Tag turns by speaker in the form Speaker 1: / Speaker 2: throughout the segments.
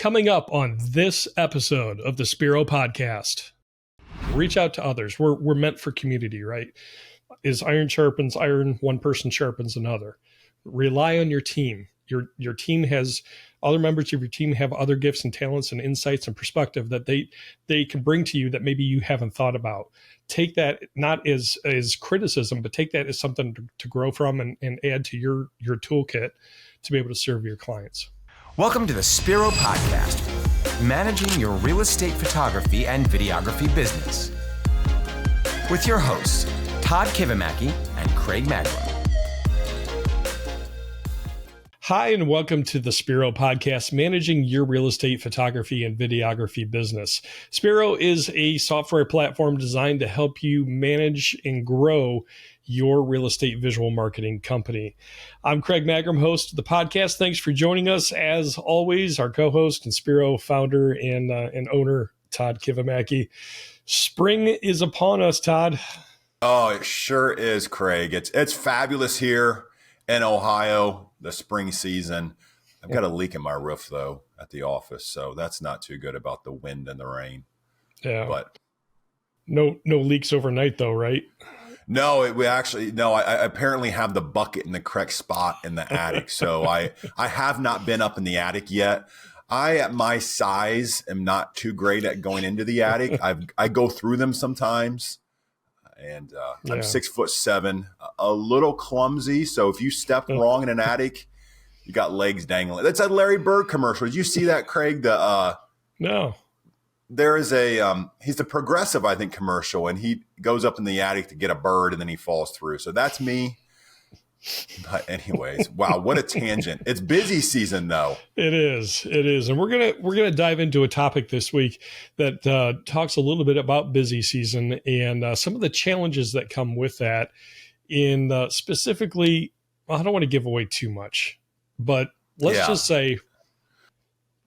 Speaker 1: Coming up on this episode of the Spiro podcast, reach out to others. We're meant for community, right? Is iron sharpens iron, one person sharpens another. Rely on your team. Your team has other members of your team have other gifts and talents and insights and perspective that they can bring to you that maybe you haven't thought about. Take that not as criticism, but take that as something to grow from and add to your toolkit to be able to serve your clients.
Speaker 2: Welcome to the Spiro podcast, managing your real estate photography and videography business. With your hosts, Todd Kivimaki and Craig Magrum.
Speaker 1: Hi, and welcome to the Spiro podcast, managing your real estate photography and videography business. Spiro is a software platform designed to help you manage and grow your real estate visual marketing company. I'm Craig Magrum, host of the podcast. Thanks for joining us. As always, our co-host and Spiro founder and owner, Todd Kivimaki. Spring is upon us, Todd.
Speaker 3: Oh, it sure is, Craig. It's fabulous here in Ohio, the spring season. I've got a leak in my roof, though, at the office, so that's not too good about the wind and the rain.
Speaker 1: Yeah.
Speaker 3: But
Speaker 1: no leaks overnight, though, right?
Speaker 3: No, I apparently have the bucket in the correct spot in the attic. So I have not been up in the attic yet. I, at my size, am not too great at going into the attic. I go through them sometimes. And I'm 6'7", a little clumsy. So if you step wrong in an attic, you got legs dangling. That's a Larry Bird commercial. Did you see that, Craig?
Speaker 1: No.
Speaker 3: There is he's a Progressive, I think, commercial, and he goes up in the attic to get a bird, and then he falls through. So that's me. But anyways, wow, what a tangent. It's busy season, though.
Speaker 1: It is. And we're gonna dive into a topic this week that talks a little bit about busy season and some of the challenges that come with that. In specifically, well, I don't want to give away too much, but let's just say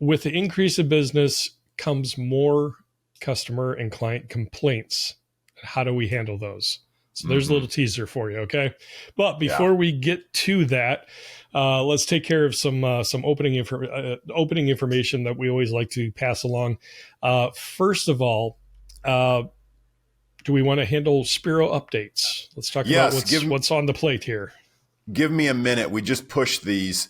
Speaker 1: with the increase of business comes more customer and client complaints. How do we handle those? So there's a little teaser for you, okay? But before we get to that, let's take care of some opening information that we always like to pass along. First of all, do we want to handle Spiro updates? Let's talk about what's on the plate here.
Speaker 3: Give me a minute. We just pushed these.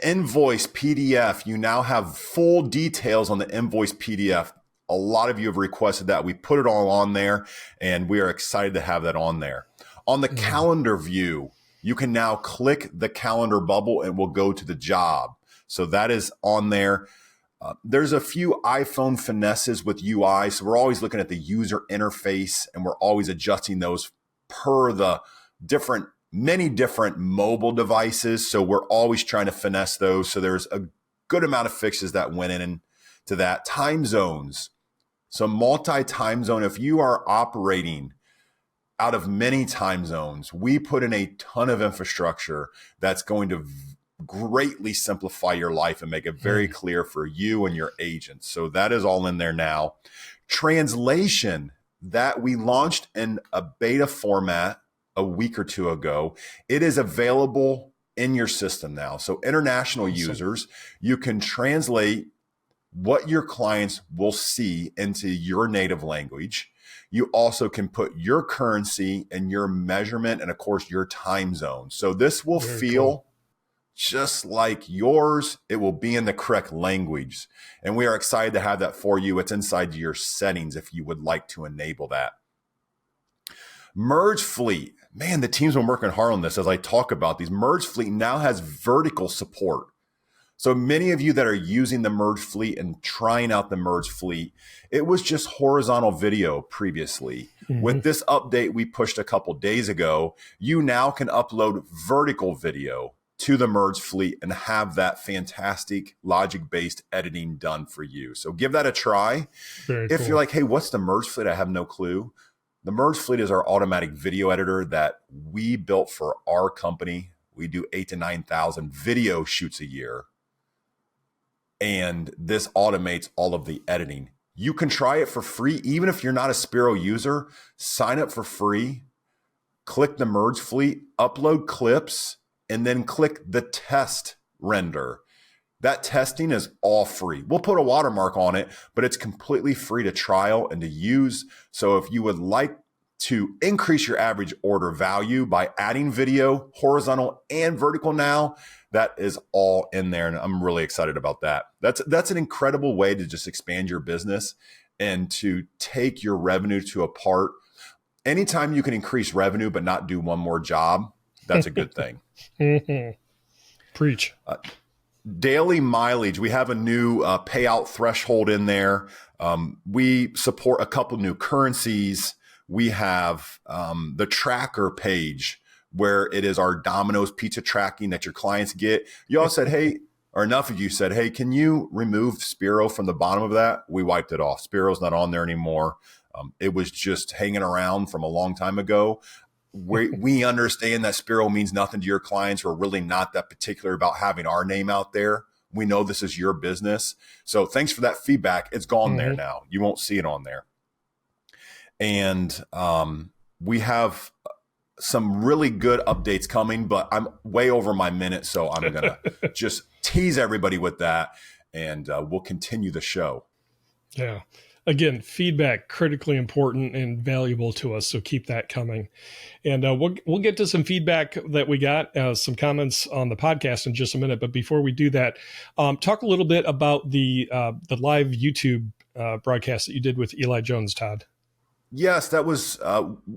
Speaker 3: Invoice PDF, you now have full details on the invoice PDF. A lot of you have requested that. We put it all on there, and we are excited to have that on there. On the calendar view, you can now click the calendar bubble and we'll go to the job. So that is on there. There's a few iPhone finesses with UI. So we're always looking at the user interface, and we're always adjusting those per the many different mobile devices. So we're always trying to finesse those. So there's a good amount of fixes that went into that. Time zones. So multi-time zone, if you are operating out of many time zones, we put in a ton of infrastructure that's going to greatly simplify your life and make it very clear for you and your agents. So that is all in there now. Translation that we launched in a beta format a week or two ago. It is available in your system now. So international users, you can translate what your clients will see into your native language. You also can put your currency and your measurement and, of course, your time zone. So this will feel just like yours. It will be in the correct language. And we are excited to have that for you. It's inside your settings if you would like to enable that. Merge Fleet. Man, the team's been working hard on this as I talk about these. Merge Fleet now has vertical support. So many of you that are using the Merge Fleet and trying out the Merge Fleet, it was just horizontal video previously. With this update we pushed a couple days ago, you now can upload vertical video to the Merge Fleet and have that fantastic logic-based editing done for you. So give that a try. If you're like, hey, what's the Merge Fleet? I have no clue. The Merge Fleet is our automatic video editor that we built for our company. We do 8,000 to 9,000 video shoots a year. And this automates all of the editing. You can try it for free. Even if you're not a Spiro user, sign up for free, click the Merge Fleet, upload clips, and then click the test render. That testing is all free. We'll put a watermark on it, but it's completely free to trial and to use. So if you would like to increase your average order value by adding video, horizontal and vertical now, that is all in there. And I'm really excited about that. That's an incredible way to just expand your business and to take your revenue to a part. Anytime you can increase revenue but not do one more job, that's a good thing.
Speaker 1: Mm-hmm. Preach.
Speaker 3: Daily mileage. We have a new payout threshold in there. We support a couple new currencies. We have the tracker page where it is our Domino's pizza tracking that your clients get. You all said, hey, or enough of you said, hey, can you remove Spiro from the bottom of that? We wiped it off. Spiro's not on there anymore. It was just hanging around from a long time ago. We understand that Spiro means nothing to your clients. We're really not that particular about having our name out there. We know this is your business. So thanks for that feedback. It's gone there now. You won't see it on there. And we have some really good updates coming, but I'm way over my minute. So I'm going to just tease everybody with that, and we'll continue the show.
Speaker 1: Yeah. Again, feedback, critically important and valuable to us. So keep that coming. And we'll get to some feedback that we got, some comments on the podcast in just a minute. But before we do that, talk a little bit about the live YouTube broadcast that you did with Eli Jones, Todd.
Speaker 3: Yes, that was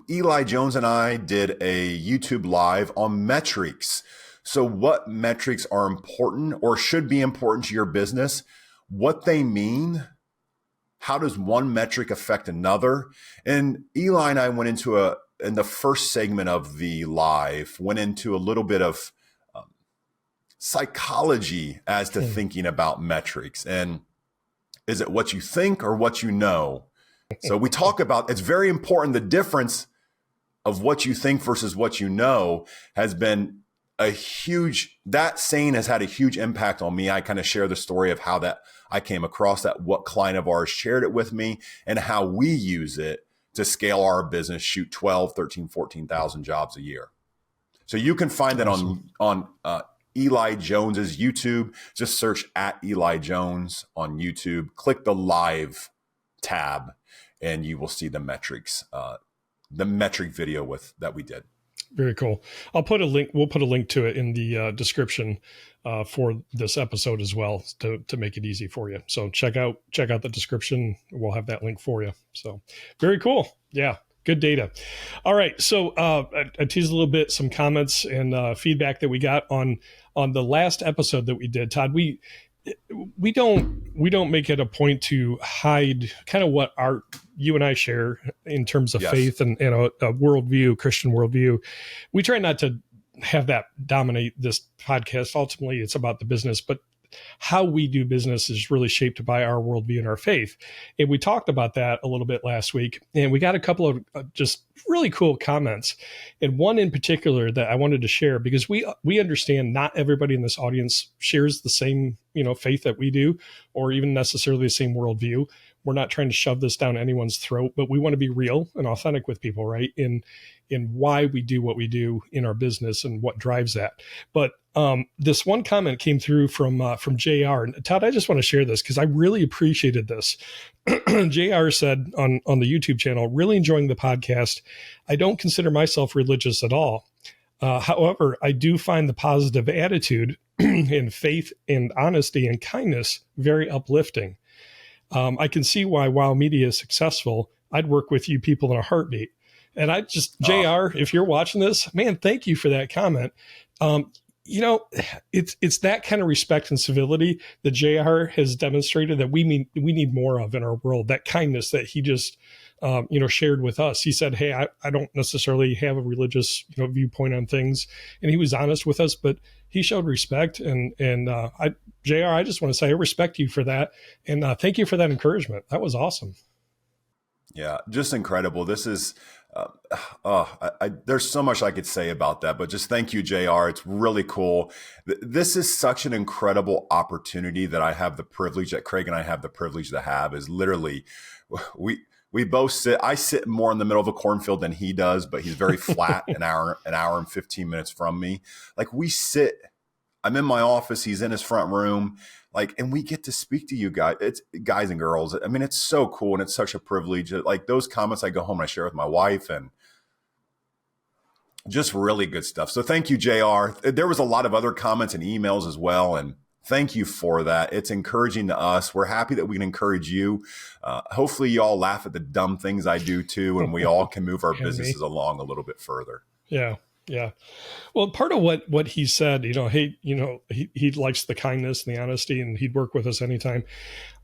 Speaker 3: Eli Jones and I did a YouTube live on metrics. So what metrics are important or should be important to your business, what they mean. How does one metric affect another? And Eli and I went into in the first segment of the live, went into a little bit of psychology as to thinking about metrics. And is it what you think or what you know? So we talk about, it's very important. The difference of what you think versus what you know has been that saying has had a huge impact on me. I kind of share the story of how that I came across that, what client of ours shared it with me, and how we use it to scale our business, shoot 12, 13, 14,000 jobs a year. So you can find that on Eli Jones's YouTube. Just search at Eli Jones on YouTube. Click the live tab, and you will see the metrics, the metric video that we did.
Speaker 1: Very cool. I'll put a link. We'll put a link to it in the description for this episode as well to make it easy for you. So check out the description. We'll have that link for you. So very cool. Yeah. Good data. All right. So I teased a little bit, some comments and feedback that we got on the last episode that we did. Todd, we don't make it a point to hide kind of what you and I share in terms of faith and a worldview, Christian worldview. We try not to have that dominate this podcast. Ultimately, it's about the business, but how we do business is really shaped by our worldview and our faith. And we talked about that a little bit last week, and we got a couple of just really cool comments. And one in particular that I wanted to share, because we understand not everybody in this audience shares the same, faith that we do, or even necessarily the same worldview. We're not trying to shove this down anyone's throat, but we want to be real and authentic with people, right? In why we do what we do in our business and what drives that. But this one comment came through from JR. And Todd, I just want to share this because I really appreciated this. JR said on the YouTube channel, really enjoying the podcast. I don't consider myself religious at all. However, I do find the positive attitude and faith and honesty and kindness very uplifting. I can see why while media is successful, I'd work with you people in a heartbeat. And I just, JR, if you're watching this, man, thank you for that comment. It's that kind of respect and civility that JR has demonstrated that we need more of in our world, that kindness that he just, shared with us. He said, hey, I don't necessarily have a religious, viewpoint on things. And he was honest with us, but he showed respect. And JR, I just want to say I respect you for that. And thank you for that encouragement. That was awesome.
Speaker 3: Yeah, just incredible. This is, there's so much I could say about that, but just thank you, JR. It's really cool. This is such an incredible opportunity that Craig and I have the privilege to have, is literally, we both sit. I sit more in the middle of a cornfield than he does, but he's very flat, an hour and 15 minutes from me. Like we sit I'm in my office. He's in his front room. Like, and we get to speak to you guys. It's guys and girls. I mean, it's so cool. And it's such a privilege. Like those comments, I go home and I share with my wife, and just really good stuff. So thank you, JR. There was a lot of other comments and emails as well. And thank you for that. It's encouraging to us. We're happy that we can encourage you. Hopefully you all laugh at the dumb things I do too, and we all can move our businesses along a little bit further.
Speaker 1: Yeah. Yeah. Well, part of what he said, hey, he likes the kindness and the honesty, and he'd work with us anytime.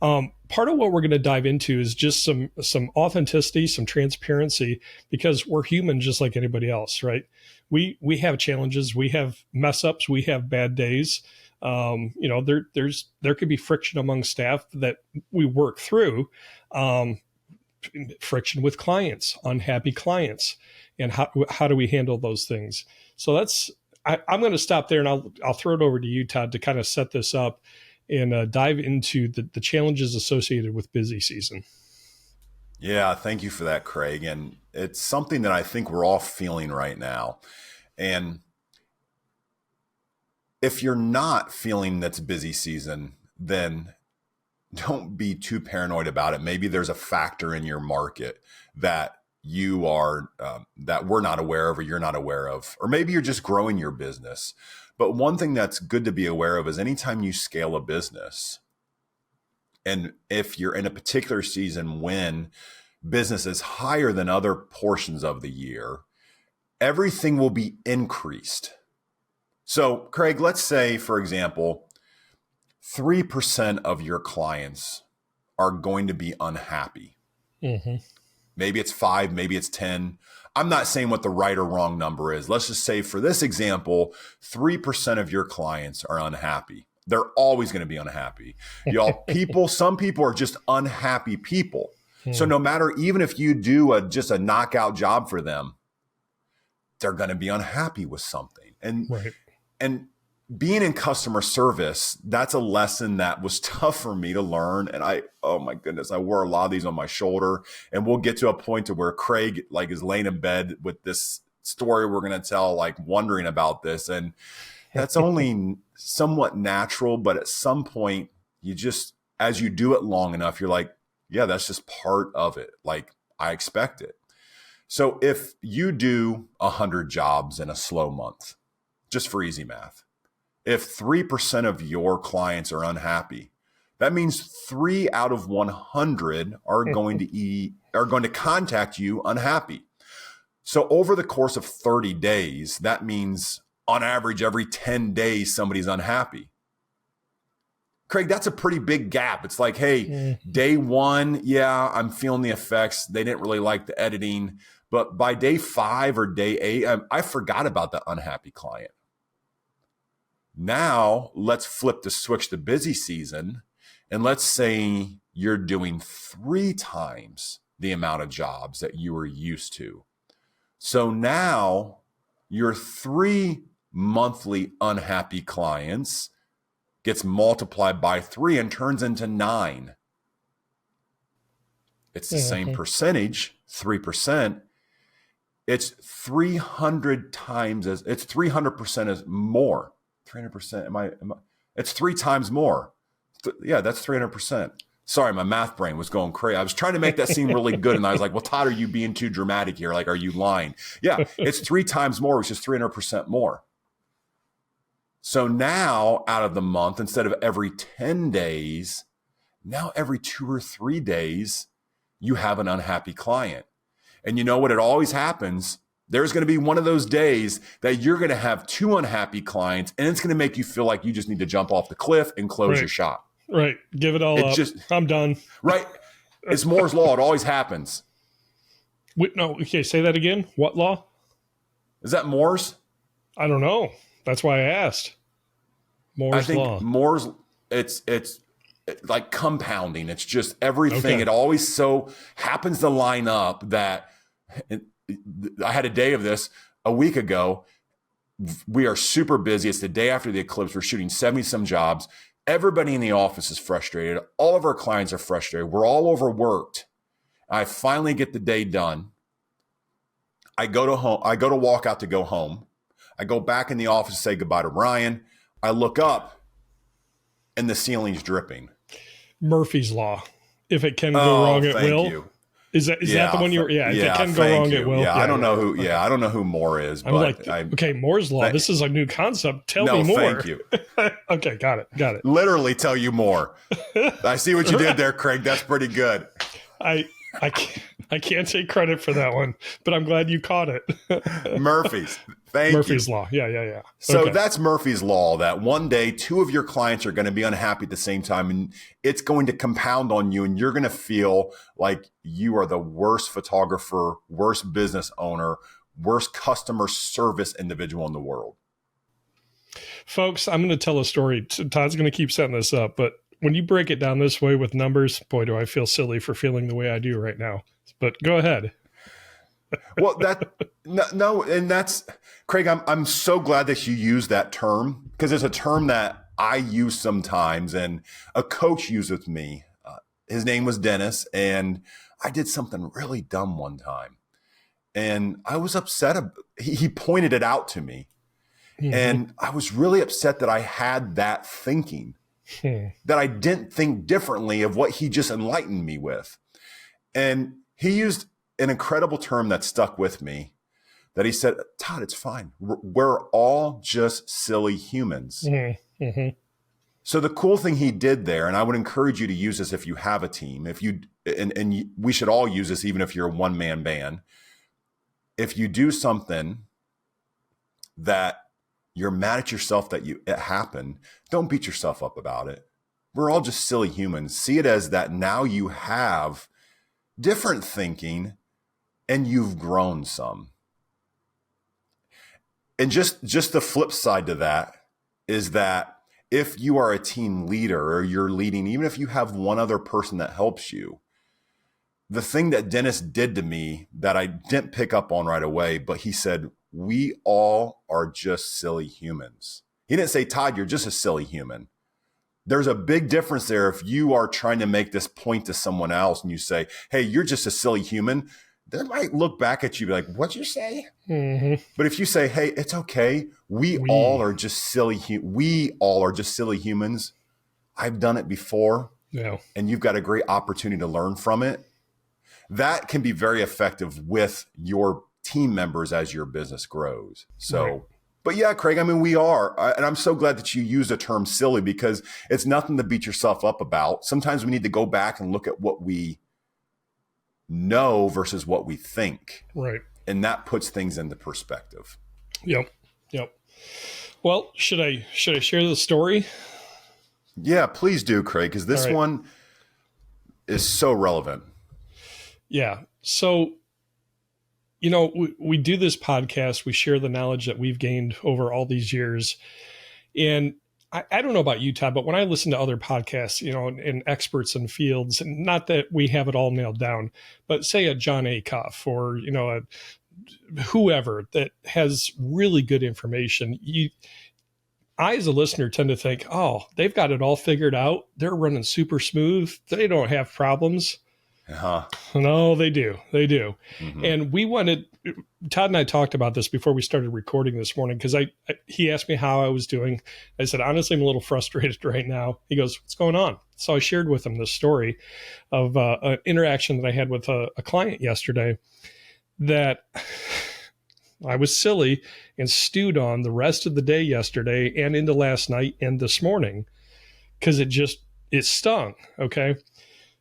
Speaker 1: Part of what we're going to dive into is just some authenticity, some transparency, because we're human just like anybody else, right? We have challenges, we have mess ups, we have bad days. There could be friction among staff that we work through, friction with clients, unhappy clients, and how do we handle those things? So I'm going to stop there, and I'll throw it over to you, Todd, to kind of set this up and dive into the challenges associated with busy season.
Speaker 3: Yeah, thank you for that, Craig. And it's something that I think we're all feeling right now. And if you're not feeling that's busy season, then don't be too paranoid about it. Maybe there's a factor in your market that you are that we're not aware of, or you're not aware of, or maybe you're just growing your business. But one thing that's good to be aware of is anytime you scale a business, and if you're in a particular season when business is higher than other portions of the year, everything will be increased. So, Craig, let's say, for example, 3% of your clients are going to be unhappy. Mm-hmm. Maybe it's 5, maybe it's 10. I'm not saying what the right or wrong number is. Let's just say, for this example, 3% of your clients are unhappy. They're always going to be unhappy. Y'all, some people are just unhappy people. So no matter, even if you do just a knockout job for them, they're going to be unhappy with something. And being in customer service, that's a lesson that was tough for me to learn. And oh my goodness, I wore a lot of these on my shoulder. And we'll get to a point to where Craig is laying in bed with this story we're going to tell, wondering about this. And that's only somewhat natural. But at some point, as you do it long enough, you're like, yeah, that's just part of it. I expect it. So if you do 100 jobs in a slow month, just for easy math, if 3% of your clients are unhappy, that means 3 out of 100 are going to contact you unhappy. So over the course of 30 days, that means on average, every 10 days, somebody's unhappy. Craig, that's a pretty big gap. It's like, hey, day 1, yeah, I'm feeling the effects. They didn't really like the editing. But by day 5 or day 8, I forgot about the unhappy client. Now let's flip the switch to busy season. And let's say you're doing 3 times the amount of jobs that you were used to. So now your 3 monthly unhappy clients gets multiplied by 3 and turns into 9. It's the same percentage, 3%. It's 300 times it's 300% as more. 300%. It's 3 times more. Yeah, that's 300%. Sorry, my math brain was going crazy. I was trying to make that seem really good. And I was like, well, Todd, are you being too dramatic here? Are you lying? Yeah, it's 3 times more, which is 300% more. So now out of the month, instead of every 10 days, now every 2 or 3 days, you have an unhappy client. And you know what? It always happens. There's going to be one of those days that you're going to have 2 unhappy clients, and it's going to make you feel like you just need to jump off the cliff and close your shop.
Speaker 1: Right. Give it all up. I'm done.
Speaker 3: Right. It's Moore's law. It always happens.
Speaker 1: Wait, no. Okay. Say that again. What law?
Speaker 3: Is that Moore's?
Speaker 1: I don't know. That's why I asked. Moore's law.
Speaker 3: Moore's, it's like compounding. It's just everything. Okay. It always so happens to line up that I had a day of this a week ago. We are super busy. It's the day after the eclipse. We're shooting 70-some jobs. Everybody in the office is frustrated. All of our clients are frustrated. We're all overworked. I finally get the day done. I go to walk out to go home. I go back in the office to say goodbye to Ryan. I look up and the ceiling's dripping.
Speaker 1: Murphy's Law. If it can go wrong, it will.
Speaker 3: You.
Speaker 1: Is that the one you were? Yeah, if it can go wrong, it will.
Speaker 3: Yeah, I don't know who. Okay. Yeah, I don't know who Moore is.
Speaker 1: I'm like, okay, Moore's Law. This is a new concept. Tell me more.
Speaker 3: Thank you.
Speaker 1: Okay, got it.
Speaker 3: Literally tell you more. I see what you did there, Craig. That's pretty good.
Speaker 1: I can't take credit for that one, but I'm glad you caught it.
Speaker 3: Murphy's
Speaker 1: Law. Yeah.
Speaker 3: So that's Murphy's Law, that one day 2 of your clients are going to be unhappy at the same time, and it's going to compound on you, and you're going to feel like you are the worst photographer, worst business owner, worst customer service individual in the world.
Speaker 1: Folks, I'm going to tell a story. Todd's going to keep setting this up, but when you break it down this way with numbers, boy, do I feel silly for feeling the way I do right now. But go ahead.
Speaker 3: Well, and that's Craig. I'm so glad that you use that term, because it's a term that I use sometimes, and a coach used with me. His name was Dennis, and I did something really dumb one time, and I was upset. He pointed it out to me, and I was really upset that I had that thinking, that I didn't think differently of what he just enlightened me with, and he used an incredible term that stuck with me, that he said, Todd, it's fine. We're all just silly humans. So the cool thing he did there, and I would encourage you to use this if you have a team, and we should all use this even if you're a one-man band. If you do something that you're mad at yourself that it happened, don't beat yourself up about it. We're all just silly humans. See it as that now you have different thinking, and you've grown some. And just the flip side to that is that if you are a team leader, or you're leading, even if you have one other person that helps you, the thing that Dennis did to me that I didn't pick up on right away, but he said, we all are just silly humans. He didn't say, Todd, you're just a silly human. There's a big difference there. If you are trying to make this point to someone else and you say, hey, you're just a silly human, they might look back at you and be like, what'd you say? But if you say, hey, it's okay. We all are just silly. We all are just silly humans. I've done it before.
Speaker 1: Yeah.
Speaker 3: And you've got a great opportunity to learn from it. That can be very effective with your team members as your business grows. So, right. But yeah, Craig, I mean, we are. And I'm so glad that you used the term silly, because it's nothing to beat yourself up about. Sometimes we need to go back and look at what we know versus what we think.
Speaker 1: Right.
Speaker 3: And that puts things into perspective.
Speaker 1: Yep. Well, should I share the story?
Speaker 3: Yeah, please do, Craig, because this one is so relevant.
Speaker 1: Yeah. So, we do this podcast. We share the knowledge that we've gained over all these years. And I don't know about you, Todd, but when I listen to other podcasts, and experts in fields, and not that we have it all nailed down, but say a John Acuff or, whoever that has really good information, I, as a listener, tend to think, oh, they've got it all figured out. They're running super smooth. They don't have problems. No, they do. Mm-hmm. And Todd and I talked about this before we started recording this morning, because he asked me how I was doing. I said, honestly, I'm a little frustrated right now. He goes, what's going on? So I shared with him this story of an interaction that I had with a client yesterday that I was silly and stewed on the rest of the day yesterday and into last night and this morning, because it stung. Okay.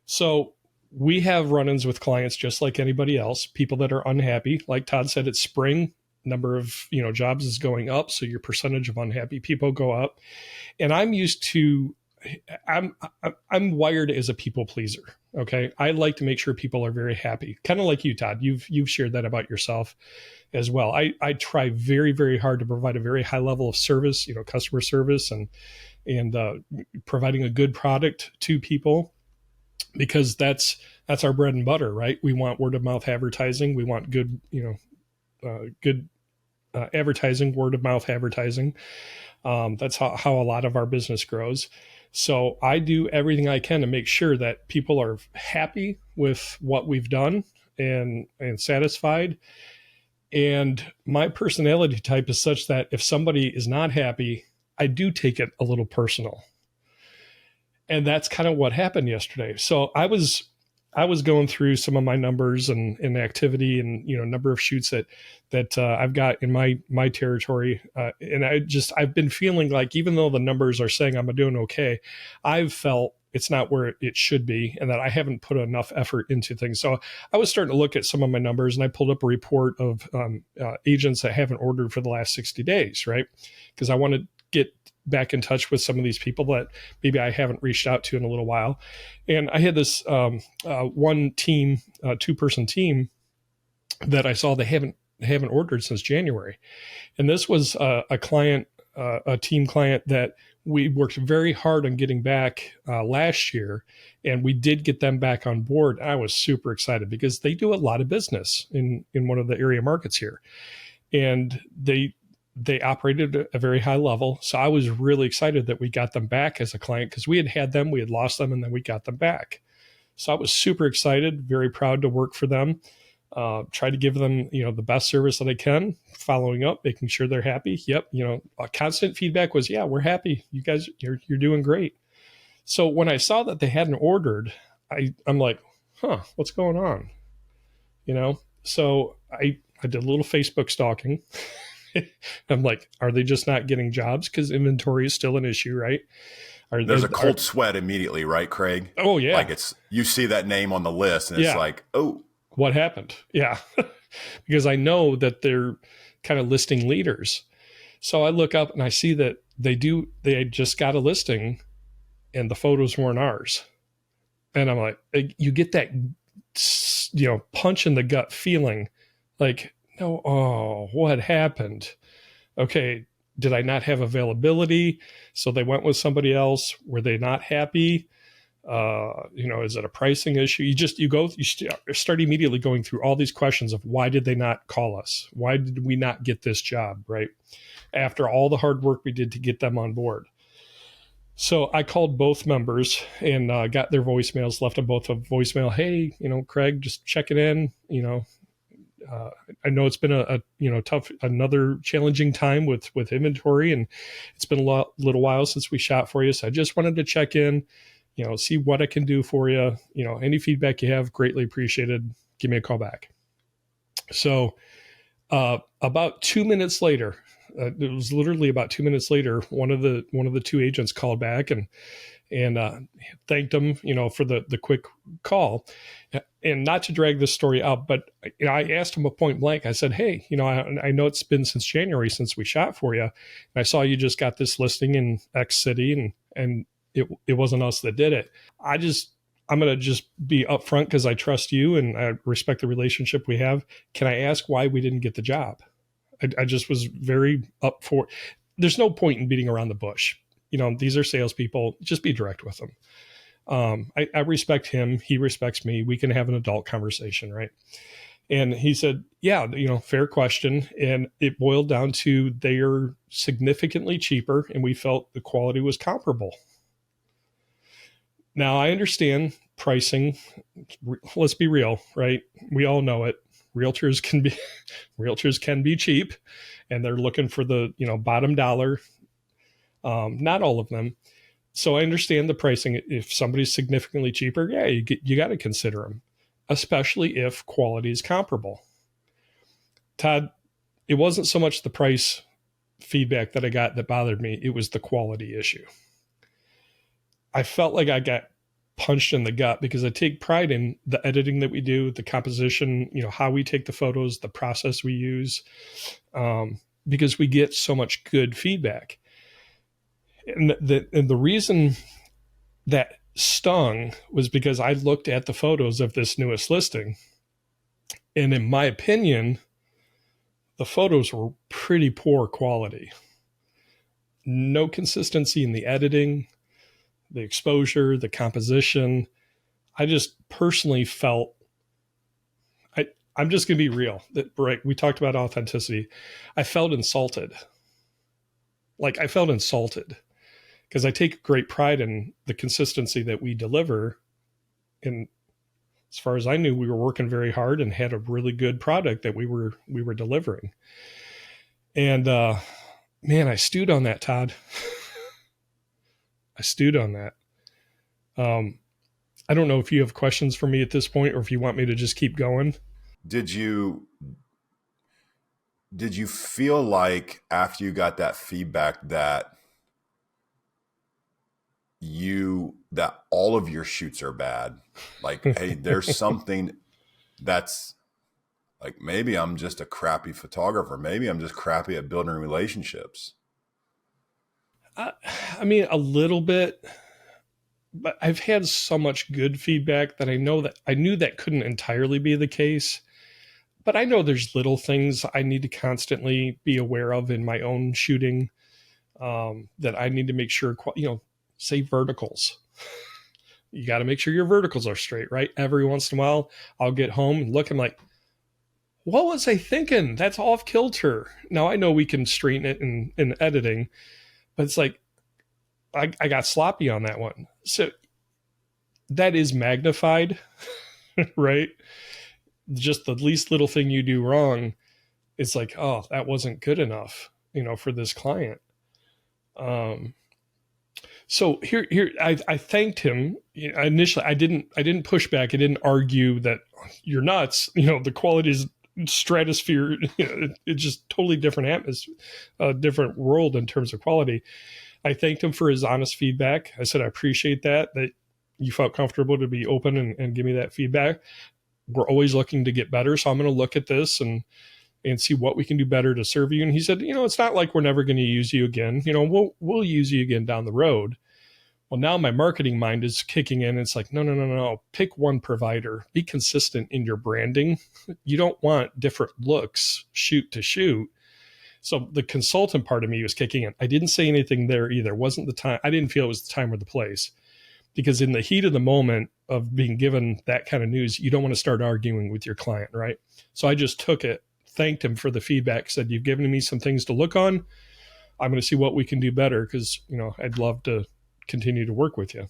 Speaker 1: So we have run-ins with clients just like anybody else, people that are unhappy. Like Todd said, it's spring, number of, jobs is going up. So your percentage of unhappy people go up. And I'm wired as a people pleaser. Okay. I like to make sure people are very happy. Kind of like you, Todd, you've shared that about yourself as well. I try very, very hard to provide a very high level of service, customer service and providing a good product to people, because that's our bread and butter, right? We want word of mouth advertising. We want good, advertising, word of mouth advertising. That's how a lot of our business grows. So I do everything I can to make sure that people are happy with what we've done and satisfied. And my personality type is such that if somebody is not happy, I do take it a little personal. And that's kind of what happened yesterday. So I was going through some of my numbers and activity and, number of shoots that I've got in my territory. And I've been feeling like, even though the numbers are saying I'm doing okay, I've felt it's not where it should be and that I haven't put enough effort into things. So I was starting to look at some of my numbers, and I pulled up a report of agents that haven't ordered for the last 60 days, right? Because I want to get back in touch with some of these people that maybe I haven't reached out to in a little while. And I had this one team, two-person team that I saw they haven't ordered since January. And this was a client, a team client that we worked very hard on getting back last year, and we did get them back on board. I was super excited because they do a lot of business in one of the area markets here. And they operated at a very high level. So I was really excited that we got them back as a client, because we had them, we had lost them, and then we got them back. So I was super excited, very proud to work for them. Try to give them, the best service that I can, following up, making sure they're happy. Yep. Constant feedback was, yeah, we're happy. You guys, you're doing great. So when I saw that they hadn't ordered, I'm like, what's going on? So I did a little Facebook stalking. I'm like, are they just not getting jobs? Because inventory is still an issue, right?
Speaker 3: There's a cold sweat immediately, right, Craig?
Speaker 1: Oh, yeah.
Speaker 3: Like you see that name on the list, and it's like, oh.
Speaker 1: What happened? Yeah. Because I know that they're kind of listing leaders. So I look up and I see that they just got a listing and the photos weren't ours. And I'm like, you get that, punch in the gut feeling like, no, what happened? Okay, did I not have availability? So they went with somebody else. Were they not happy? Is it a pricing issue? You start immediately going through all these questions of, why did they not call us? Why did we not get this job, right? After all the hard work we did to get them on board. So I called both members and got their voicemails, left them both a voicemail. Hey, Craig, just checking in, I know it's been a tough, another challenging time with inventory, and it's been a little while since we shot for you. So I just wanted to check in, see what I can do for you. Any feedback you have, greatly appreciated. Give me a call back. So about 2 minutes later, it was literally about 2 minutes later, one of the two agents called back and thanked them, for the quick call. And not to drag this story out, but I asked him a point blank. I said, hey, I know it's been since January since we shot for you. And I saw you just got this listing in X city, and it wasn't us that did it. I'm going to just be upfront because I trust you and I respect the relationship we have. Can I ask why we didn't get the job? I just was very up for, there's no point in beating around the bush. These are salespeople. Just be direct with them. I respect him. He respects me. We can have an adult conversation, right? And he said, yeah, fair question. And it boiled down to, they are significantly cheaper and we felt the quality was comparable. Now I understand pricing. Let's be real, right? We all know it. Realtors can be cheap, and they're looking for the, bottom dollar. Not all of them. So I understand the pricing. If somebody's significantly cheaper, yeah, you got to consider them, especially if quality is comparable. Todd, it wasn't so much the price feedback that I got that bothered me. It was the quality issue. I felt like I got punched in the gut because I take pride in the editing that we do, the composition, how we take the photos, the process we use, because we get so much good feedback. And the reason that stung was because I looked at the photos of this newest listing, and in my opinion, the photos were pretty poor quality. No consistency in the editing, the exposure, the composition. I just personally felt, I'm just going to be real. Right, we talked about authenticity. I felt insulted. I felt insulted because I take great pride in the consistency that we deliver. And as far as I knew, we were working very hard and had a really good product that we were delivering. And Man, I stewed on that, Todd. I stewed on that. I don't know if you have questions for me at this point or if you want me to just keep going.
Speaker 3: Did you feel like after you got that feedback that all of your shoots are bad? Like, hey, there's something that's like, maybe I'm just a crappy photographer. Maybe I'm just crappy at building relationships.
Speaker 1: I mean, a little bit, but I've had so much good feedback that I knew that couldn't entirely be the case. But I know there's little things I need to constantly be aware of in my own shooting, that I need to make sure, say verticals. You got to make sure your verticals are straight, right? Every once in a while, I'll get home and look, I'm like, what was I thinking? That's off kilter. Now I know we can straighten it in editing, but it's like, I got sloppy on that one. So that is magnified, right? Just the least little thing you do wrong, it's like, oh, that wasn't good enough, for this client. So here, I thanked him. Initially, I didn't push back. I didn't argue that you're nuts. The quality is stratosphere. It's just totally different atmosphere, different world in terms of quality. I thanked him for his honest feedback. I said, I appreciate that you felt comfortable to be open and give me that feedback. We're always looking to get better. So I'm going to look at this and see what we can do better to serve you. And he said, it's not like we're never going to use you again. We'll use you again down the road. Well, now my marketing mind is kicking in. It's like, no. Pick one provider. Be consistent in your branding. You don't want different looks shoot to shoot. So the consultant part of me was kicking in. I didn't say anything there either. It wasn't the time. I didn't feel it was the time or the place, because in the heat of the moment of being given that kind of news, you don't want to start arguing with your client, right? So I just took it, thanked him for the feedback, said, you've given me some things to look on. I'm going to see what we can do better, because, I'd love to continue to work with you.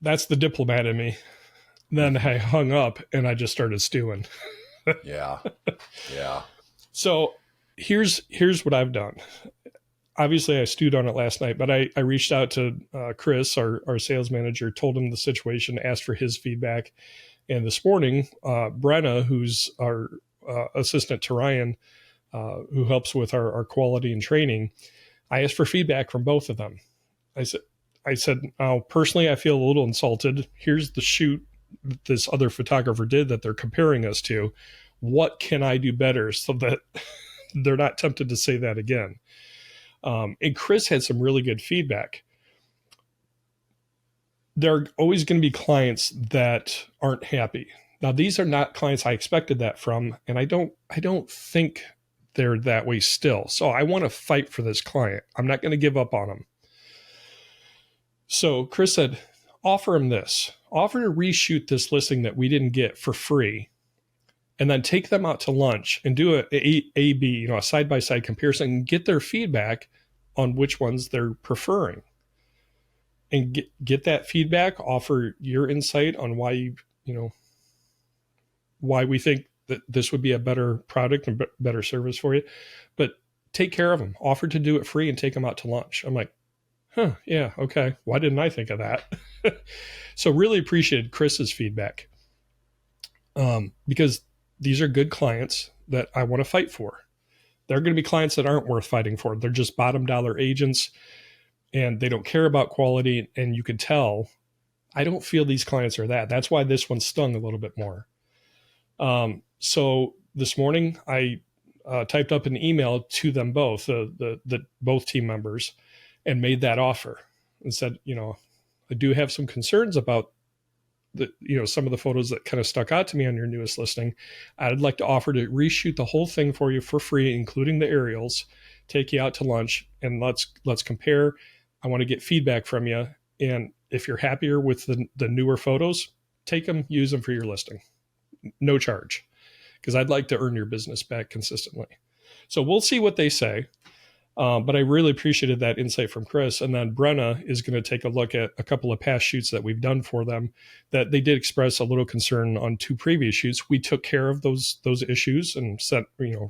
Speaker 1: That's the diplomat in me. Then I hung up and I just started stewing.
Speaker 3: Yeah.
Speaker 1: So here's what I've done. Obviously I stewed on it last night, but I reached out to Chris, our sales manager, told him the situation, asked for his feedback. And this morning, Brenna, who's our assistant to Ryan, who helps with our quality and training, I asked for feedback from both of them. I said, personally, I feel a little insulted. Here's the shoot that this other photographer did that they're comparing us to. What can I do better so that they're not tempted to say that again? And Chris had some really good feedback. There are always going to be clients that aren't happy. Now, these are not clients I expected that from, and I don't think they're that way still. So I want to fight for this client. I'm not going to give up on them. So Chris said, offer him this. Offer to reshoot this listing that we didn't get for free, and then take them out to lunch and do a side-by-side comparison and get their feedback on which ones they're preferring. And get that feedback, offer your insight on why why we think that this would be a better product and better service for you, but take care of them. Offer to do it free and take them out to lunch. I'm like, yeah, okay. Why didn't I think of that? So really appreciated Chris's feedback, because these are good clients that I want to fight for. There are going to be clients that aren't worth fighting for. They're just bottom dollar agents and they don't care about quality. And you can tell, I don't feel these clients are that. That's why this one stung a little bit more. So this morning I typed up an email to them both, the both team members, and made that offer and said, I do have some concerns about some of the photos that kind of stuck out to me on your newest listing. I'd like to offer to reshoot the whole thing for you for free, including the aerials, take you out to lunch, and let's compare. I want to get feedback from you. And if you're happier with the newer photos, take them, use them for your listing. No charge, because I'd like to earn your business back consistently. So we'll see what they say. But I really appreciated that insight from Chris. And then Brenna is going to take a look at a couple of past shoots that we've done for them that they did express a little concern on 2 previous shoots. We took care of those issues and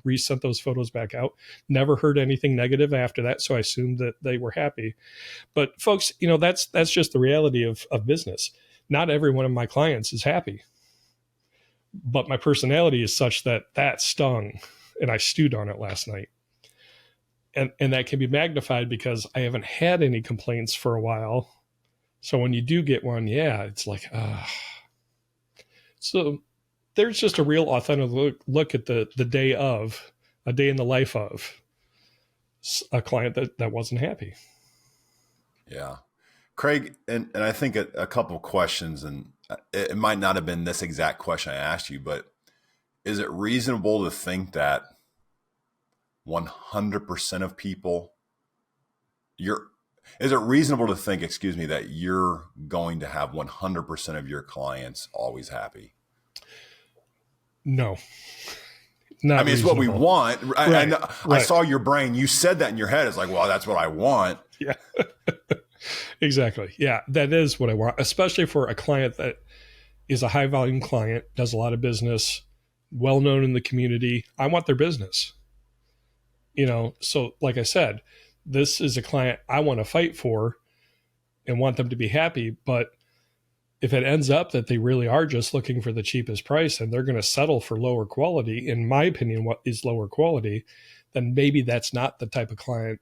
Speaker 1: resent those photos back out. Never heard anything negative after that. So I assumed that they were happy. But folks, that's just the reality of business. Not every one of my clients is happy, but my personality is such that stung, and I stewed on it last night. And that can be magnified because I haven't had any complaints for a while. So when you do get one, it's like, So there's just a real authentic look at a day in the life of a client that wasn't happy.
Speaker 3: Yeah. Craig, and I think a couple of questions, and it might not have been this exact question I asked you, but is it reasonable to think that 100% of people, is it reasonable to think, that you're going to have 100% of your clients always happy?
Speaker 1: No. Not
Speaker 3: it's
Speaker 1: reasonable.
Speaker 3: what we want.
Speaker 1: Right.
Speaker 3: I saw your brain. You said that in your head. It's like, well, that's what I want.
Speaker 1: Yeah, exactly. Yeah, that is what I want, especially for a client that is a high volume client, does a lot of business, well known in the community. I want their business. So like I said, this is a client I want to fight for and want them to be happy. But if it ends up that they really are just looking for the cheapest price and they're going to settle for lower quality, in my opinion, what is lower quality, then maybe that's not the type of client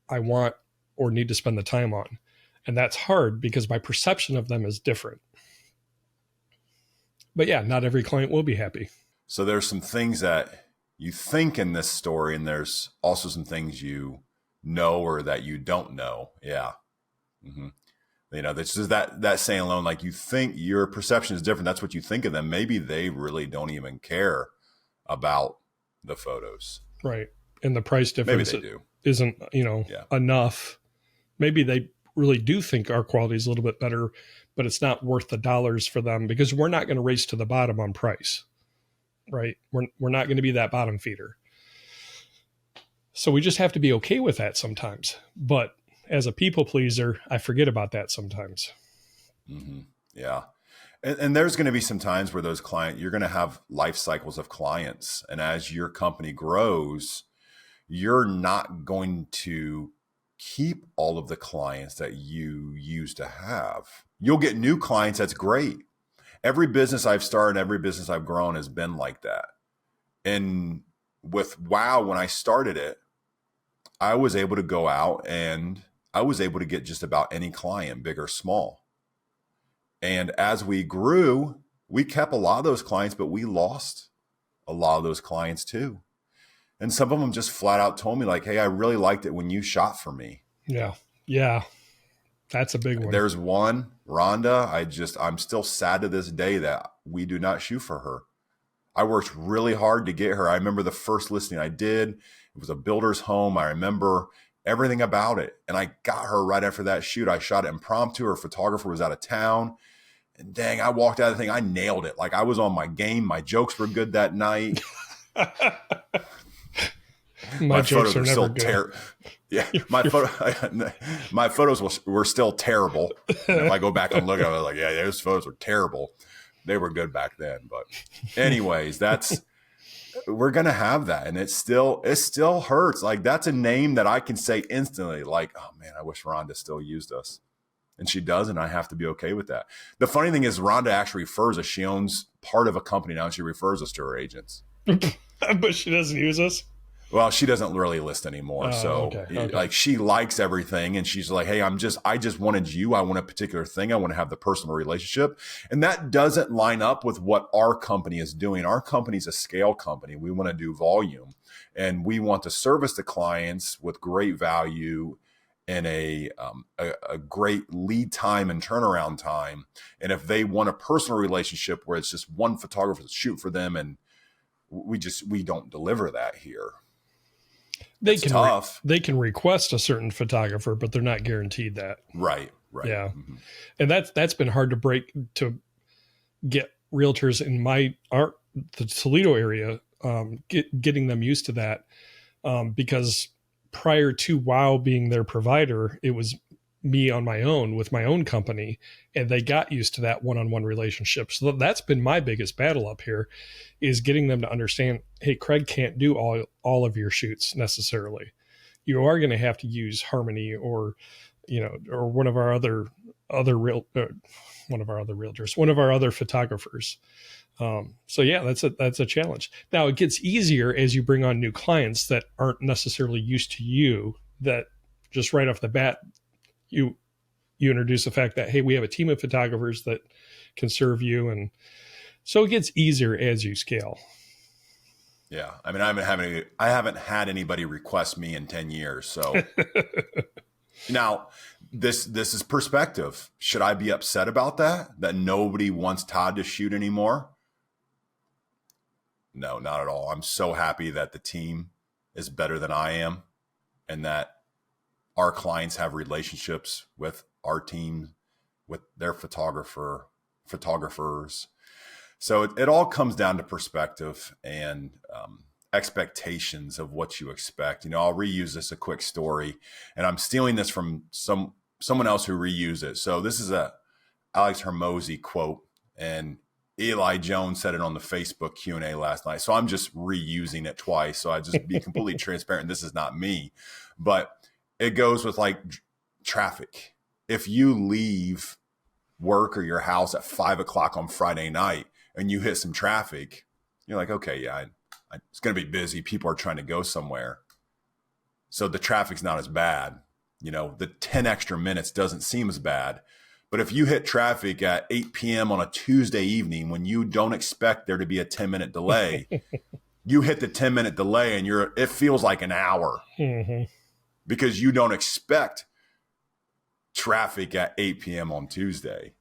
Speaker 1: I want or need to spend the time on. And that's hard because my perception of them is different. But yeah, not every client will be happy.
Speaker 3: So there's some things that you think in this story, and there's also some things you know or that you don't know. Yeah. Mm-hmm. This is that saying alone, like you think your perception is different. That's what you think of them. Maybe they really don't even care about the photos.
Speaker 1: Right. And the price difference isn't, enough. Maybe they really do think our quality is a little bit better, but it's not worth the dollars for them because we're not going to race to the bottom on price. Right. We're not going to be that bottom feeder. So we just have to be okay with that sometimes. But as a people pleaser, I forget about that sometimes.
Speaker 3: Mm-hmm. Yeah. And there's going to be some times where you're going to have life cycles of clients. And as your company grows, you're not going to keep all of the clients that you used to have. You'll get new clients. That's great. Every business I've started, every business I've grown has been like that. And with WOW, when I started it, I was able to go out and I was able to get just about any client, big or small. And as we grew, we kept a lot of those clients, but we lost a lot of those clients too. And some of them just flat out told me like, hey, I really liked it when you shot for me.
Speaker 1: Yeah. Yeah. That's a big one.
Speaker 3: There's one, Rhonda. I'm still sad to this day that we do not shoot for her. I worked really hard to get her. I remember the first listing I did. It was a builder's home. I remember everything about it. And I got her right after that shoot. I shot it impromptu. Her photographer was out of town. And dang, I walked out of the thing. I nailed it. Like I was on my game. My jokes were good that night.
Speaker 1: My jokes are never good.
Speaker 3: Yeah, my photos were still terrible. And if I go back and look at it, I was like, yeah, those photos were terrible. They were good back then. But anyways, we're going to have that. And it still hurts. Like that's a name that I can say instantly, like, oh man, I wish Rhonda still used us. And she does, and I have to be okay with that. The funny thing is Rhonda actually refers us. She owns part of a company now, and she refers us to her agents.
Speaker 1: But she doesn't use us?
Speaker 3: Well, she doesn't really list anymore. Okay. Like she likes everything, and she's like, hey, I just wanted you. I want a particular thing. I want to have the personal relationship. And that doesn't line up with what our company is doing. Our company's a scale company. We want to do volume, and we want to service the clients with great value and a great lead time and turnaround time. And if they want a personal relationship where it's just one photographer to shoot for them, and we don't deliver that here.
Speaker 1: They can request a certain photographer, but they're not guaranteed that.
Speaker 3: Right.
Speaker 1: Yeah.
Speaker 3: Mm-hmm.
Speaker 1: And that's been hard to get realtors in the Toledo area, getting them used to that. Because prior to WOW being their provider, it was me on my own with my own company, and they got used to that one-on-one relationship. So that's been my biggest battle up here, is getting them to understand, hey, Craig can't do all of your shoots necessarily. You are going to have to use Harmony or one of our other photographers. So yeah, that's a challenge. Now it gets easier as you bring on new clients that aren't necessarily used to you, that just right off the bat, you introduce the fact that, hey, we have a team of photographers that can serve you. And so it gets easier as you scale.
Speaker 3: Yeah. I mean, I haven't had anybody request me in 10 years. So now this is perspective. Should I be upset about that nobody wants Todd to shoot anymore? No, not at all. I'm so happy that the team is better than I am, and that our clients have relationships with our team, with their photographers. So it all comes down to perspective and expectations of what you expect. I'll reuse this, a quick story, and I'm stealing this from someone else who reused it. So this is a Alex Hormozy quote, and Eli Jones said it on the Facebook Q&A last night. So I'm just reusing it twice. So I just be completely transparent. This is not me, but it goes with like traffic. If you leave work or your house at 5 o'clock on Friday night and you hit some traffic, you're like, okay, yeah, it's going to be busy. People are trying to go somewhere. So the traffic's not as bad. The 10 extra minutes doesn't seem as bad. But if you hit traffic at 8 p.m. on a Tuesday evening when you don't expect there to be a 10-minute delay, you hit the 10-minute delay and it feels like an hour. Mm-hmm. Because you don't expect traffic at 8 p.m. on Tuesday.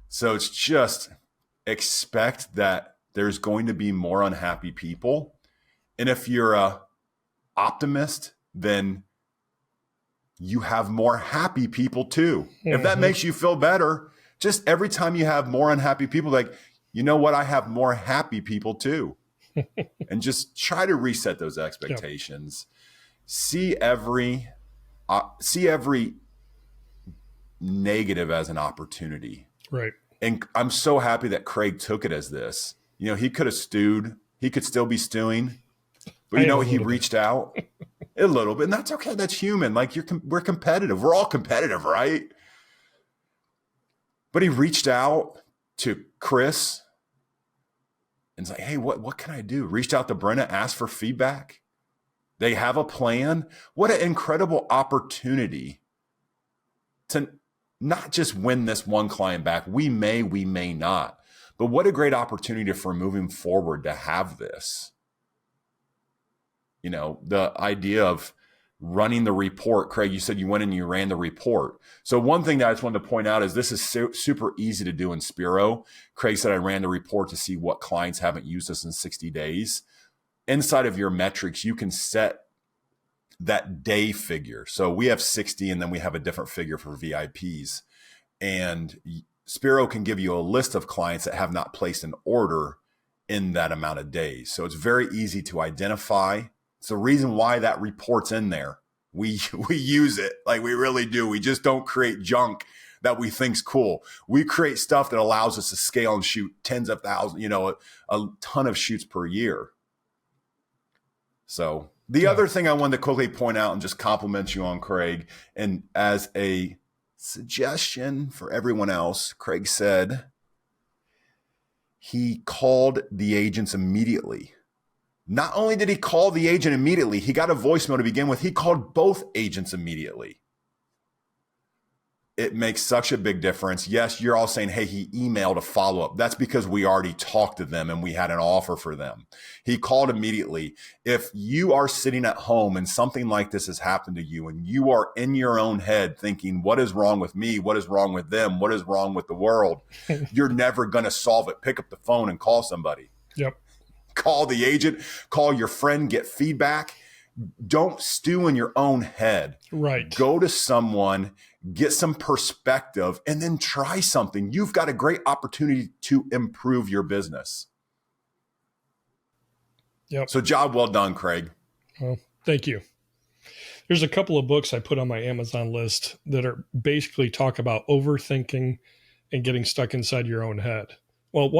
Speaker 3: So it's just expect that there's going to be more unhappy people. And if you're an optimist, then you have more happy people too. Mm-hmm. If that makes you feel better, just every time you have more unhappy people, like, you know what, I have more happy people too. And just try to reset those expectations. Yep. See every negative as an opportunity. Right. And I'm so happy that Craig took it as this. He could have stewed. He could still be stewing. But he reached out a little bit. And that's okay. That's human. Like we're competitive. We're all competitive, right? But he reached out to Chris and was like, hey, what can I do? Reached out to Brenna, asked for feedback. They have a plan. What an incredible opportunity to not just win this one client back. We may not. But what a great opportunity for moving forward to have this. The idea of running the report. Craig, you said you went and you ran the report. So one thing that I just wanted to point out is this is super easy to do in Spiro. Craig said I ran the report to see what clients haven't used us in 60 days. Inside of your metrics, you can set that day figure. So we have 60, and then we have a different figure for VIPs. And Spiro can give you a list of clients that have not placed an order in that amount of days. So it's very easy to identify. It's the reason why that report's in there. We use it, like we really do. We just don't create junk that we think's cool. We create stuff that allows us to scale and shoot tens of thousands, a ton of shoots per year. So the other thing I wanted to quickly point out and just compliment you on, Craig, and as a suggestion for everyone else, Craig said he called the agents immediately. Not only did he call the agent immediately, he got a voicemail to begin with. He called both agents immediately. It makes such a big difference. Yes, you're all saying, hey, he emailed a follow-up. That's because we already talked to them and we had an offer for them. He called immediately. If you are sitting at home and something like this has happened to you and you are in your own head thinking, what is wrong with me? What is wrong with them? What is wrong with the world? You're never going to solve it. Pick up the phone and call somebody. Yep. Call the agent, call your friend, get feedback. Don't stew in your own head. Right. Go to someone, get some perspective, and then try something. You've got a great opportunity to improve your business. Yep. So job well done, Craig.
Speaker 1: Well, thank you. There's a couple of books I put on my Amazon list that are basically talk about overthinking and getting stuck inside your own head. Well,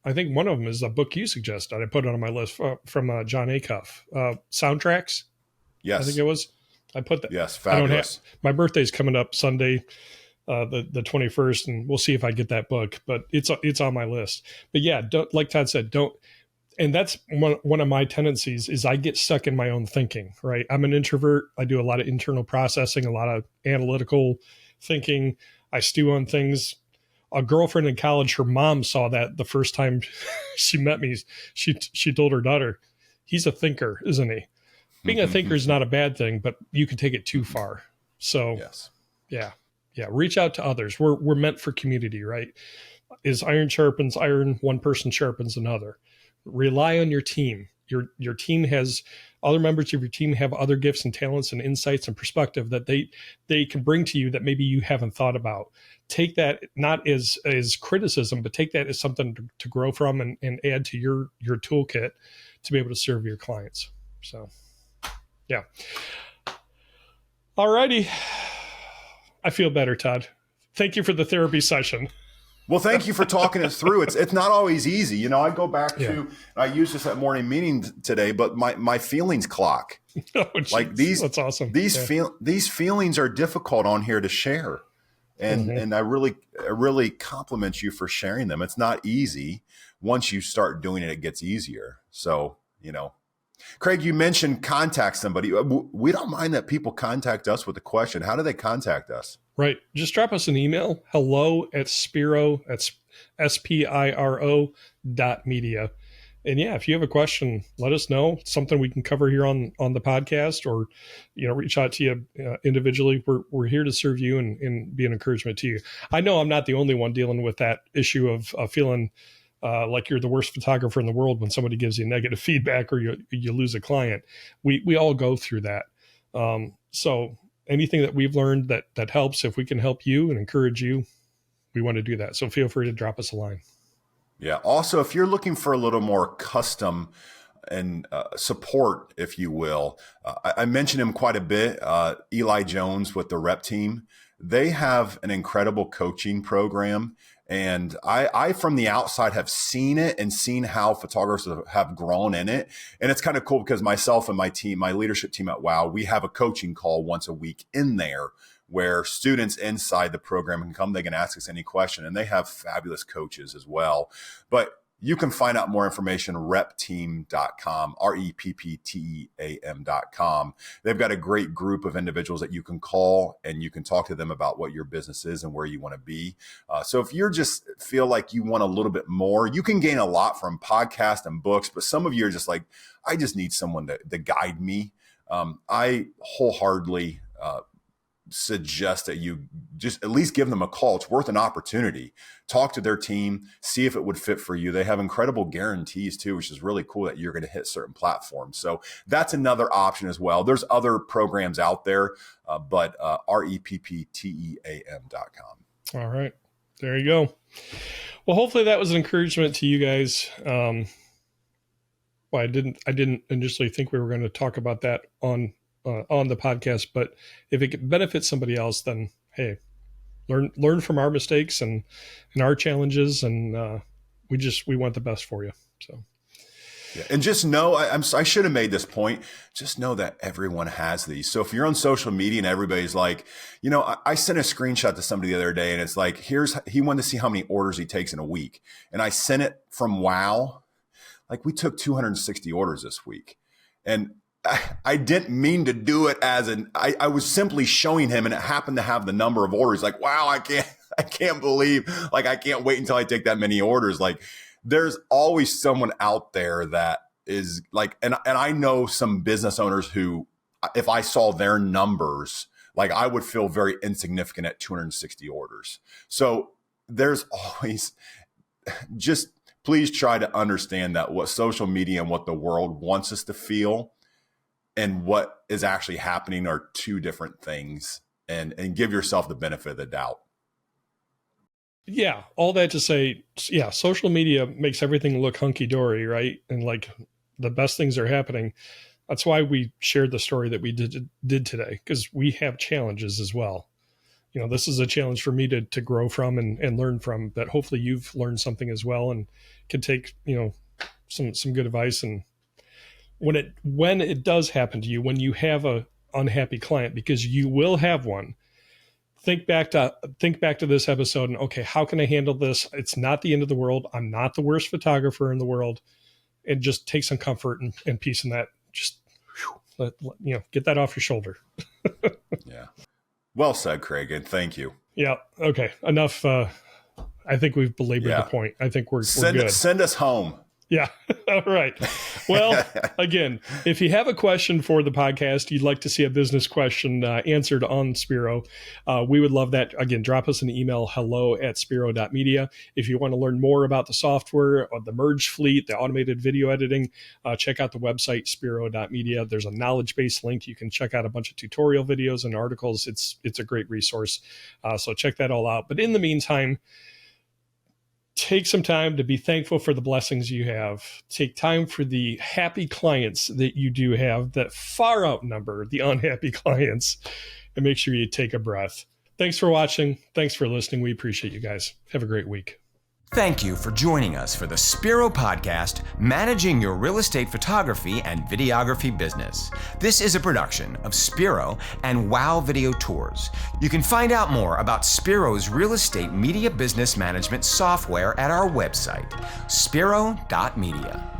Speaker 1: I think one of them is a book you suggested. I put it on my list from John Acuff, Soundtracks.
Speaker 3: Yes.
Speaker 1: I think it was. I put that.
Speaker 3: Yes, fabulous.
Speaker 1: My birthday's coming up Sunday, the 21st, and we'll see if I get that book. But it's on my list. But yeah, like Todd said, don't. And that's one of my tendencies is I get stuck in my own thinking, right? I'm an introvert. I do a lot of internal processing, a lot of analytical thinking. I stew on things. A girlfriend in college, her mom saw that the first time she met me. She told her daughter, he's a thinker, isn't he? Being a thinker is not a bad thing, but you can take it too far. So
Speaker 3: yes.
Speaker 1: Yeah. Reach out to others. We're meant for community, right? Is iron sharpens iron, one person sharpens another. Rely on your team. Your team has other members of your team have other gifts and talents and insights and perspective that they can bring to you that maybe you haven't thought about. Take that not as criticism, but take that as something to grow from and add to your toolkit to be able to serve your clients. So, yeah. All righty. I feel better, Todd. Thank you for the therapy session.
Speaker 3: Well, thank you for talking it through. It's not always easy. You know, I go back to, I used this at morning meeting today, but my feelings clock.
Speaker 1: Oh,
Speaker 3: like these,
Speaker 1: that's awesome.
Speaker 3: These feelings are difficult on here to share. And I really compliment you for sharing them. It's not easy. Once you start doing it, it gets easier. So, you know, Craig, you mentioned contact somebody. We don't mind that people contact us with a question. How do they contact us?
Speaker 1: Right. Just drop us an email, hello@Spiro, that's SPIRO.media. And yeah, if you have a question, let us know. It's something we can cover here on the podcast, or, you know, reach out to you individually. We're here to serve you and be an encouragement to you. I know I'm not the only one dealing with that issue of feeling like you're the worst photographer in the world when somebody gives you negative feedback or you lose a client. We all go through that. So anything that we've learned that helps, if we can help you and encourage you, we want to do that. So feel free to drop us a line.
Speaker 3: Yeah. Also, if you're looking for a little more custom and support, if you will, I mentioned him quite a bit. Eli Jones with the Rep Team. They have an incredible coaching program. And I, from the outside, have seen it and seen how photographers have grown in it. And it's kind of cool because myself and my team, my leadership team at WOW, we have a coaching call once a week in there where students inside the program can come, they can ask us any question, and they have fabulous coaches as well. But you can find out more information, repteam.com, REPPTEAM.com. They've got a great group of individuals that you can call and you can talk to them about what your business is and where you want to be. So if you're just feel like you want a little bit more, you can gain a lot from podcasts and books, but some of you are just like, I just need someone to guide me. I wholeheartedly suggest that you just at least give them a call. It's worth an opportunity. Talk to their team, see if it would fit for you. They have incredible guarantees too, which is really cool that you're going to hit certain platforms. So that's another option as well. There's other programs out there, but REPPTEAM.com.
Speaker 1: All right. There you go. Well, hopefully that was an encouragement to you guys. Well, I didn't initially think we were going to talk about that on the podcast, but if it could benefit somebody else, then hey, learn from our mistakes and our challenges, and we want the best for you. So,
Speaker 3: yeah. And just know, I should have made this point. Just know that everyone has these. So if you're on social media and everybody's like, you know, I sent a screenshot to somebody the other day, and it's like, he wanted to see how many orders he takes in a week, and I sent it from WOW. Like, we took 260 orders this week, and I didn't mean to do it as I was simply showing him, and it happened to have the number of orders. Like, wow, I can't believe, like, I can't wait until I take that many orders. Like, there's always someone out there that is like, and I know some business owners who, if I saw their numbers, like, I would feel very insignificant at 260 orders. So there's always, just please try to understand that what social media and what the world wants us to feel and what is actually happening are two different things, and give yourself the benefit of the doubt.
Speaker 1: Yeah. All that to say, yeah, social media makes everything look hunky dory, right? And like the best things are happening. That's why we shared the story that we did today, because we have challenges as well. This is a challenge for me to grow from and learn from, but hopefully you've learned something as well and can take, some good advice. And when it does happen to you, when you have a unhappy client, because you will have one, think back to this episode and, okay, how can I handle this? It's not the end of the world. I'm not the worst photographer in the world. And just take some comfort and peace in that. Just get that off your shoulder.
Speaker 3: Yeah. Well said, Craig, and thank you.
Speaker 1: Yeah. Okay. Enough. I think we've belabored the point. I think we're good.
Speaker 3: Send us home.
Speaker 1: Yeah. All right. Well, again, if you have a question for the podcast, you'd like to see a business question answered on Spiro, we would love that. Again, drop us an email, hello@spiro.media. If you want to learn more about the software, or the Merge Fleet, the automated video editing, check out the website, spiro.media. There's a knowledge-based link. You can check out a bunch of tutorial videos and articles. It's a great resource. So check that all out. But in the meantime, take some time to be thankful for the blessings you have. Take time for the happy clients that you do have that far outnumber the unhappy clients, and make sure you take a breath. Thanks for watching. Thanks for listening. We appreciate you guys. Have a great week.
Speaker 2: Thank you for joining us for the Spiro Podcast, Managing Your Real Estate Photography and Videography Business. This is a production of Spiro and Wow Video Tours. You can find out more about Spiro's real estate media business management software at our website, spiro.media.